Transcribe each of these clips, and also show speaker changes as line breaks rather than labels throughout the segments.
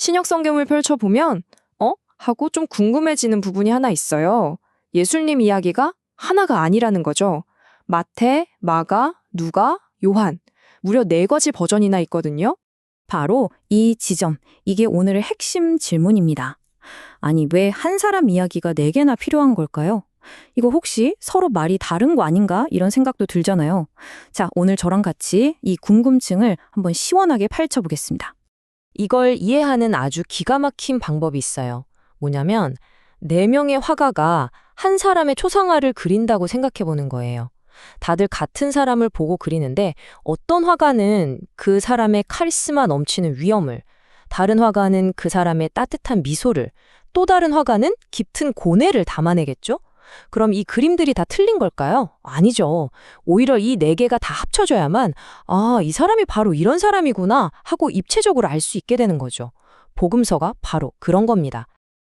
신약 성경을 펼쳐보면 하고 좀 궁금해지는 부분이 하나 있어요. 예수님 이야기가 하나가 아니라는 거죠. 마태, 마가, 누가, 요한 무려 4가지 버전이나 있거든요.
바로 이 지점, 이게 오늘의 핵심 질문입니다. 아니, 왜 한 사람 이야기가 4개나 필요한 걸까요? 이거 혹시 서로 말이 다른 거 아닌가? 이런 생각도 들잖아요. 자, 오늘 저랑 같이 이 궁금증을 한번 시원하게 파헤쳐보겠습니다.
이걸 이해하는 아주 기가 막힌 방법이 있어요. 뭐냐면 4명의 화가가 한 사람의 초상화를 그린다고 생각해보는 거예요. 다들 같은 사람을 보고 그리는데 어떤 화가는 그 사람의 카리스마 넘치는 위엄을, 다른 화가는 그 사람의 따뜻한 미소를, 또 다른 화가는 깊은 고뇌를 담아내겠죠? 그럼 이 그림들이 다 틀린 걸까요? 아니죠. 오히려 이 4개가 다 합쳐져야만 이 사람이 바로 이런 사람이구나 하고 입체적으로 알 수 있게 되는 거죠. 복음서가 바로 그런 겁니다.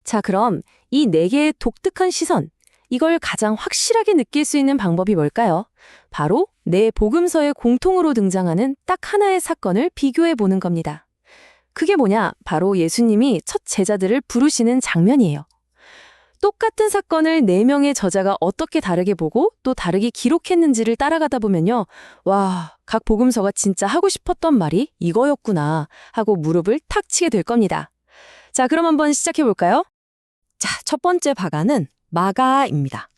자, 그럼 이 4개의 독특한 시선, 이걸 가장 확실하게 느낄 수 있는 방법이 뭘까요? 바로 내 복음서에 공통으로 등장하는 딱 하나의 사건을 비교해 보는 겁니다. 그게 뭐냐? 바로 예수님이 첫 제자들을 부르시는 장면이에요. 똑같은 사건을 4명의 저자가 어떻게 다르게 보고 또 다르게 기록했는지를 따라가다 보면요. 와, 각 복음서가 진짜 하고 싶었던 말이 이거였구나 하고 무릎을 탁 치게 될 겁니다. 자, 그럼 한번 시작해 볼까요? 자, 첫 번째 바가는 마가입니다.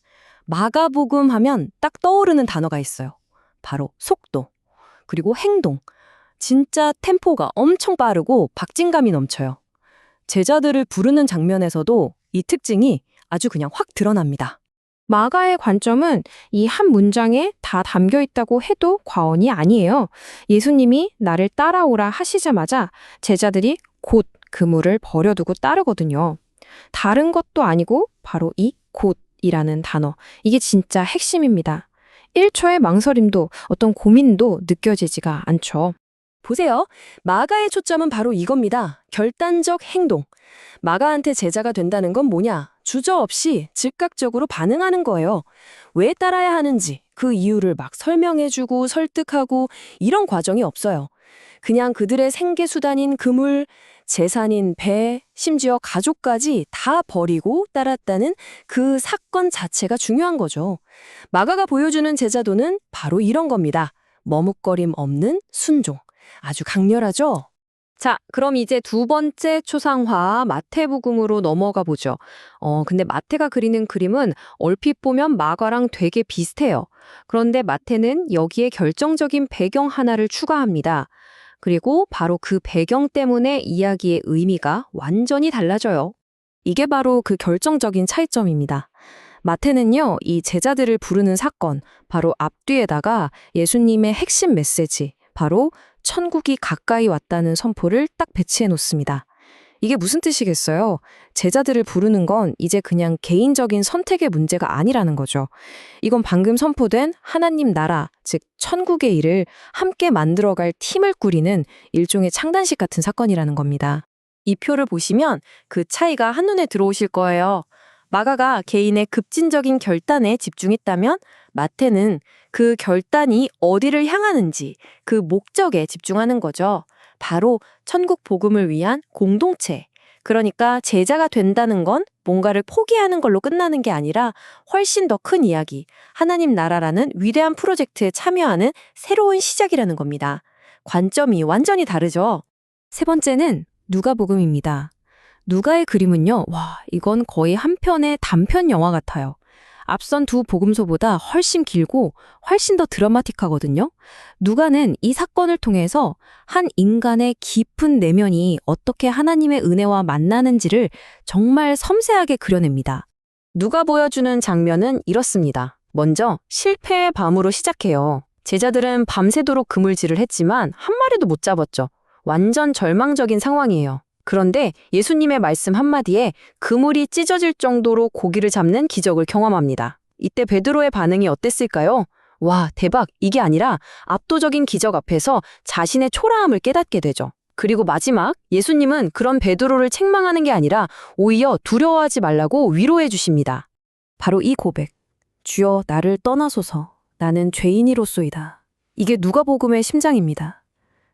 마가복음 하면 딱 떠오르는 단어가 있어요. 바로 속도, 그리고 행동. 진짜 템포가 엄청 빠르고 박진감이 넘쳐요. 제자들을 부르는 장면에서도 이 특징이 아주 그냥 확 드러납니다.
마가의 관점은 이 한 문장에 다 담겨 있다고 해도 과언이 아니에요. 예수님이 나를 따라오라 하시자마자 제자들이 곧 그물을 버려두고 따르거든요. 다른 것도 아니고 바로 이 곧이라는 단어. 이게 진짜 핵심입니다. 1초의 망설임도 어떤 고민도 느껴지지가 않죠.
보세요. 마가의 초점은 바로 이겁니다. 결단적 행동. 마가한테 제자가 된다는 건 뭐냐? 주저없이 즉각적으로 반응하는 거예요. 왜 따라야 하는지, 그 이유를 막 설명해주고 설득하고 이런 과정이 없어요. 그냥 그들의 생계수단인 그물, 재산인 배, 심지어 가족까지 다 버리고 따랐다는 그 사건 자체가 중요한 거죠. 마가가 보여주는 제자도는 바로 이런 겁니다. 머뭇거림 없는 순종. 아주 강렬하죠?
자, 그럼 이제 2번째 초상화 마태복음으로 넘어가 보죠. 근데 마태가 그리는 그림은 얼핏 보면 마가랑 되게 비슷해요. 그런데 마태는 여기에 결정적인 배경 하나를 추가합니다. 그리고 바로 그 배경 때문에 이야기의 의미가 완전히 달라져요. 이게 바로 그 결정적인 차이점입니다. 마태는요, 이 제자들을 부르는 사건, 바로 앞뒤에다가 예수님의 핵심 메시지, 바로 천국이 가까이 왔다는 선포를 딱 배치해 놓습니다. 이게 무슨 뜻이겠어요? 제자들을 부르는 건 이제 그냥 개인적인 선택의 문제가 아니라는 거죠. 이건 방금 선포된 하나님 나라, 즉 천국의 일을 함께 만들어갈 팀을 꾸리는 일종의 창단식 같은 사건이라는 겁니다. 이 표를 보시면 그 차이가 한눈에 들어오실 거예요. 마가가 개인의 급진적인 결단에 집중했다면 마태는 그 결단이 어디를 향하는지 그 목적에 집중하는 거죠. 바로 천국 복음을 위한 공동체. 그러니까 제자가 된다는 건 뭔가를 포기하는 걸로 끝나는 게 아니라 훨씬 더 큰 이야기, 하나님 나라라는 위대한 프로젝트에 참여하는 새로운 시작이라는 겁니다. 관점이 완전히 다르죠. 3번째는 누가복음입니다. 누가의 그림은요, 이건 거의 한 편의 단편 영화 같아요. 앞선 2 복음서보다 훨씬 길고 훨씬 더 드라마틱하거든요. 누가는 이 사건을 통해서 한 인간의 깊은 내면이 어떻게 하나님의 은혜와 만나는지를 정말 섬세하게 그려냅니다. 누가 보여주는 장면은 이렇습니다. 먼저 실패의 밤으로 시작해요. 제자들은 밤새도록 그물질을 했지만 한 마리도 못 잡았죠. 완전 절망적인 상황이에요. 그런데 예수님의 말씀 한마디에 그물이 찢어질 정도로 고기를 잡는 기적을 경험합니다. 이때 베드로의 반응이 어땠을까요? 와, 대박! 이게 아니라 압도적인 기적 앞에서 자신의 초라함을 깨닫게 되죠. 그리고 마지막, 예수님은 그런 베드로를 책망하는 게 아니라 오히려 두려워하지 말라고 위로해 주십니다. 바로 이 고백. 주여 나를 떠나소서. 나는 죄인이로소이다. 이게 누가복음의 심장입니다.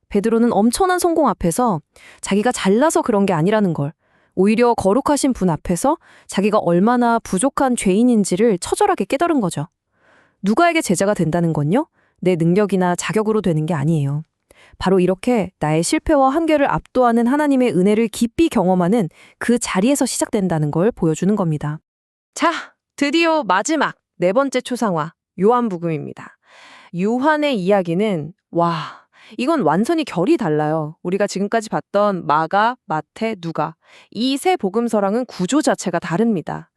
베드로는 엄청난 성공 앞에서 자기가 잘나서 그런 게 아니라는 걸, 오히려 거룩하신 분 앞에서 자기가 얼마나 부족한 죄인인지를 처절하게 깨달은 거죠. 누가에게 제자가 된다는 건요, 내 능력이나 자격으로 되는 게 아니에요. 바로 이렇게 나의 실패와 한계를 압도하는 하나님의 은혜를 깊이 경험하는 그 자리에서 시작된다는 걸 보여주는 겁니다. 자, 드디어 마지막 네 번째 초상화, 요한복음입니다. 요한의 이야기는 이건 완전히 결이 달라요. 우리가 지금까지 봤던 마가, 마태, 누가, 이 세 복음서랑은 구조 자체가 다릅니다.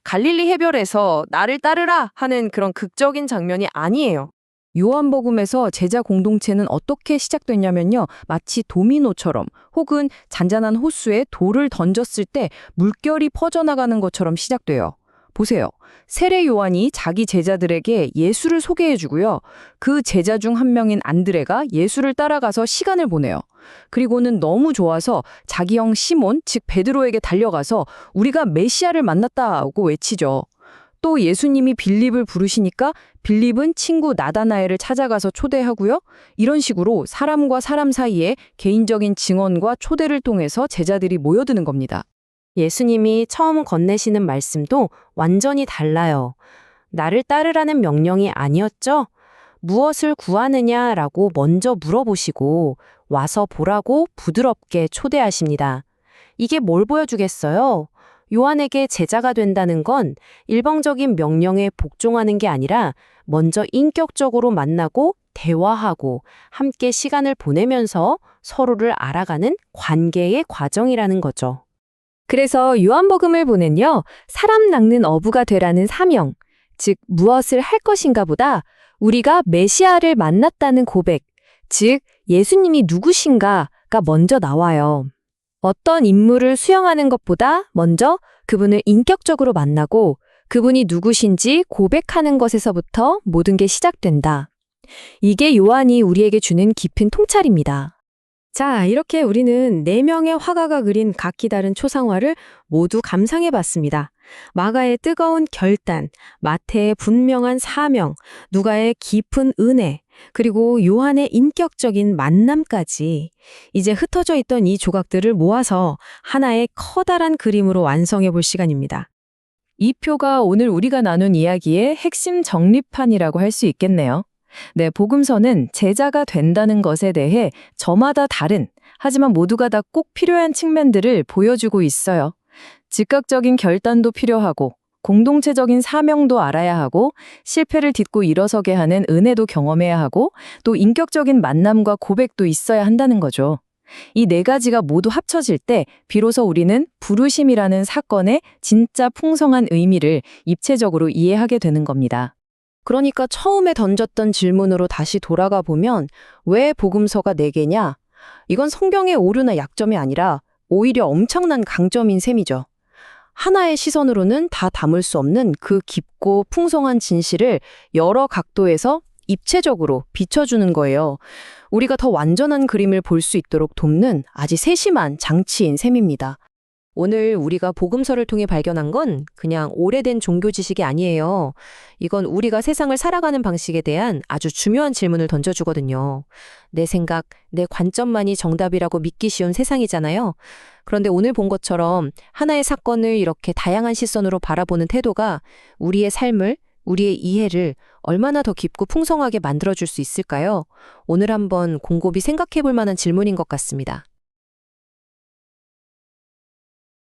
갈릴리 해변에서 나를 따르라 하는 그런 극적인 장면이 아니에요. 요한복음에서 제자 공동체는 어떻게 시작됐냐면요, 마치 도미노처럼 혹은 잔잔한 호수에 돌을 던졌을 때 물결이 퍼져나가는 것처럼 시작돼요. 보세요. 세례 요한이 자기 제자들에게 예수를 소개해주고요. 그 제자 중 한 명인 안드레가 예수를 따라가서 시간을 보내요. 그리고는 너무 좋아서 자기 형 시몬, 즉 베드로에게 달려가서 우리가 메시아를 만났다고 외치죠. 또 예수님이 빌립을 부르시니까 빌립은 친구 나다나엘을 찾아가서 초대하고요. 이런 식으로 사람과 사람 사이에 개인적인 증언과 초대를 통해서 제자들이 모여드는 겁니다. 예수님이 처음 건네시는 말씀도 완전히 달라요. 나를 따르라는 명령이 아니었죠? 무엇을 구하느냐라고 먼저 물어보시고 와서 보라고 부드럽게 초대하십니다. 이게 뭘 보여주겠어요? 요한에게 제자가 된다는 건 일방적인 명령에 복종하는 게 아니라 먼저 인격적으로 만나고 대화하고 함께 시간을 보내면서 서로를 알아가는 관계의 과정이라는 거죠. 그래서 요한복음을 보는요, 사람 낚는 어부가 되라는 사명, 즉 무엇을 할 것인가 보다 우리가 메시아를 만났다는 고백, 즉 예수님이 누구신가가 먼저 나와요. 어떤 인물을 수용하는 것보다 먼저 그분을 인격적으로 만나고 그분이 누구신지 고백하는 것에서부터 모든 게 시작된다. 이게 요한이 우리에게 주는 깊은 통찰입니다. 자, 이렇게 우리는 4명의 화가가 그린 각기 다른 초상화를 모두 감상해봤습니다. 마가의 뜨거운 결단, 마태의 분명한 사명, 누가의 깊은 은혜, 그리고 요한의 인격적인 만남까지 이제 흩어져 있던 이 조각들을 모아서 하나의 커다란 그림으로 완성해 볼 시간입니다. 이 표가 오늘 우리가 나눈 이야기의 핵심 정리판이라고 할 수 있겠네요. 네, 복음서는 제자가 된다는 것에 대해 저마다 다른, 하지만 모두가 다 꼭 필요한 측면들을 보여주고 있어요. 즉각적인 결단도 필요하고, 공동체적인 사명도 알아야 하고, 실패를 딛고 일어서게 하는 은혜도 경험해야 하고, 또 인격적인 만남과 고백도 있어야 한다는 거죠. 이 4가지가 모두 합쳐질 때 비로소 우리는 부르심이라는 사건의 진짜 풍성한 의미를 입체적으로 이해하게 되는 겁니다. 그러니까 처음에 던졌던 질문으로 다시 돌아가 보면 왜 복음서가 4개냐? 이건 성경의 오류나 약점이 아니라 오히려 엄청난 강점인 셈이죠. 하나의 시선으로는 다 담을 수 없는 그 깊고 풍성한 진실을 여러 각도에서 입체적으로 비춰주는 거예요. 우리가 더 완전한 그림을 볼 수 있도록 돕는 아주 세심한 장치인 셈입니다. 오늘 우리가 복음서를 통해 발견한 건 그냥 오래된 종교 지식이 아니에요. 이건 우리가 세상을 살아가는 방식에 대한 아주 중요한 질문을 던져주거든요. 내 생각, 내 관점만이 정답이라고 믿기 쉬운 세상이잖아요. 그런데 오늘 본 것처럼 하나의 사건을 이렇게 다양한 시선으로 바라보는 태도가 우리의 삶을, 우리의 이해를 얼마나 더 깊고 풍성하게 만들어줄 수 있을까요? 오늘 한번 곰곰이 생각해 볼 만한 질문인 것 같습니다.